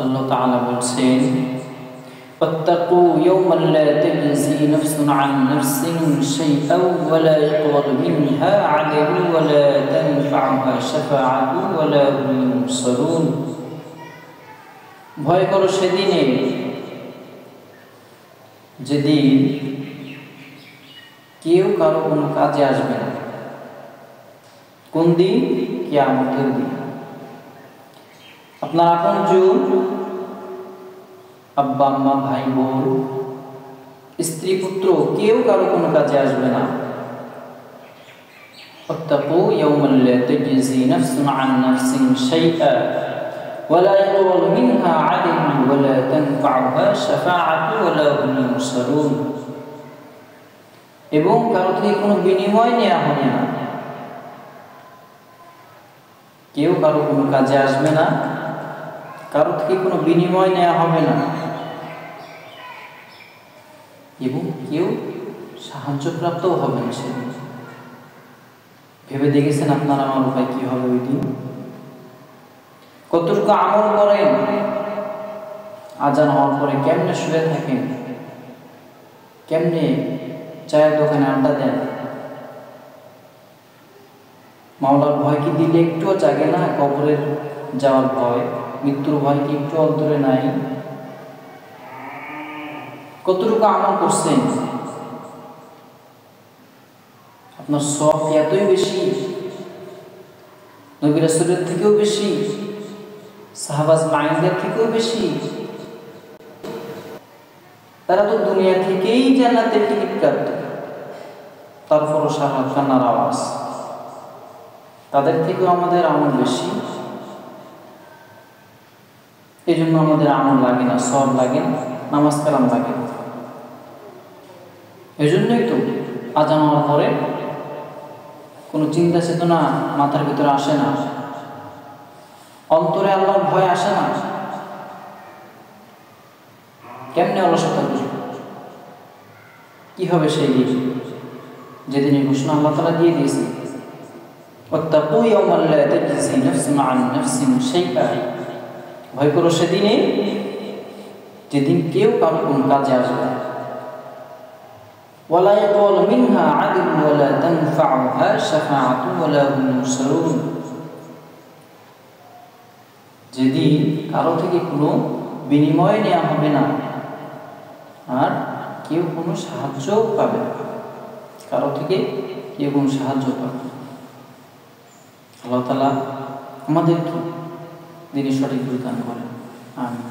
আল্লাহ তাআলা বলছেন ফাত্তাকু ইয়াওমান লা তাজজি নাফসুন আন নাফসিন শাইআন ওয়া লা ইউকবালু মিনহা আদলুন ওয়া লা তানফাউহা শাফাআতুন ওয়া লা হুম ইউনসারুন। ভয় করো সেদিনে যেদিন কেউ কারো কোনো কাজে আসবে না। কোন দিন? কিয়ামতের দিন। আপনার আপনজন, আব্বা আম্মা, ভাই বোন, স্ত্রী পুত্র কেউ কারো কোনো কাজে আসবে না। ফাত্তাকু ইয়াওমান লা তাজজি নাফসুন আন নাফসিন শাইআন ওয়া লা ইউকবালু মিনহা আদলুন ওয়া লা তানফাউহা শাফাআতুন ওয়া লা হুম ইউনসারুন। এবং কারো থেকে কোনো বিনিময় নেওয়া হবে না। কেউ কারো কোনো কাজে আসবে না, কারো থেকে কোনো বিনিময় নেওয়া হবে না, এবং কেউ সাহায্যপ্রাপ্তও হবে না সেদিন। ভেবে দেখেছেন আপনার আমার উপায় কি হবে ওই দিন? কতটুকু আমল করেন? আজান হওয়ার পরে কেমনে শুয়ে থাকেন? কেমনে চায়ের দোকানে আড্ডা দেন? মাওলার ভয় কি দিলে একটুও জাগে না? কবরের যাওয়ার ভয়, মৃত্যুর ভয় কি একটু অন্তরে নাই? কতটুকু আমল করছেন? আপনার সওয়াব কি এতই বেশি? নবী রাসূলের থেকেও বেশি? সাহাবাজ মাইনদের থেকেও বেশি? তারা তো দুনিয়া থেকেই জান্নাতের টিকিট কাটত, তারপরও সারা কান্নার আওয়াজ। তাদের থেকেও আমাদের আমল বেশি। এই জন্য আমাদের আমল লাগে না, সওয়াব লাগে না, নামাজ কালাম লাগে না। এই জন্যই তো আজান হওয়ার পরে কোনো চিন্তা চেতনা মাথার ভিতরে আসে না, অন্তরে আল্লাহর ভয় আসে না। কেমনে অলসতা বুঝব? কি হবে সেই দিন যেদিন এই ঘোষণা আল্লাহ তাআলা দিয়ে দিয়েছে, ওয়াত্তাকু ইয়াওমান লা তাজজি নাফসুন আন নাফসিন শাইআন। ভয় করো সেদিনে যেদিন কেউ কারো কোনো কাজে আসবে না। ওয়া লা ইউকবালু মিনহা আদলুন ওয়া লা তানফাউহা শাফাআতুন ওয়া লা হুম ইউনসারুন। যেদিন কারো থেকে কোনো বিনিময় নেওয়া হবে না, আর কেউ কোনো সাহায্যও পাবে না। কারো থেকে কেউ কোনো সাহায্য পাবে না। আল্লাহ তাআলা আমাদেরকে দিনের সঠিক বুঝ দান করেন। আমিন।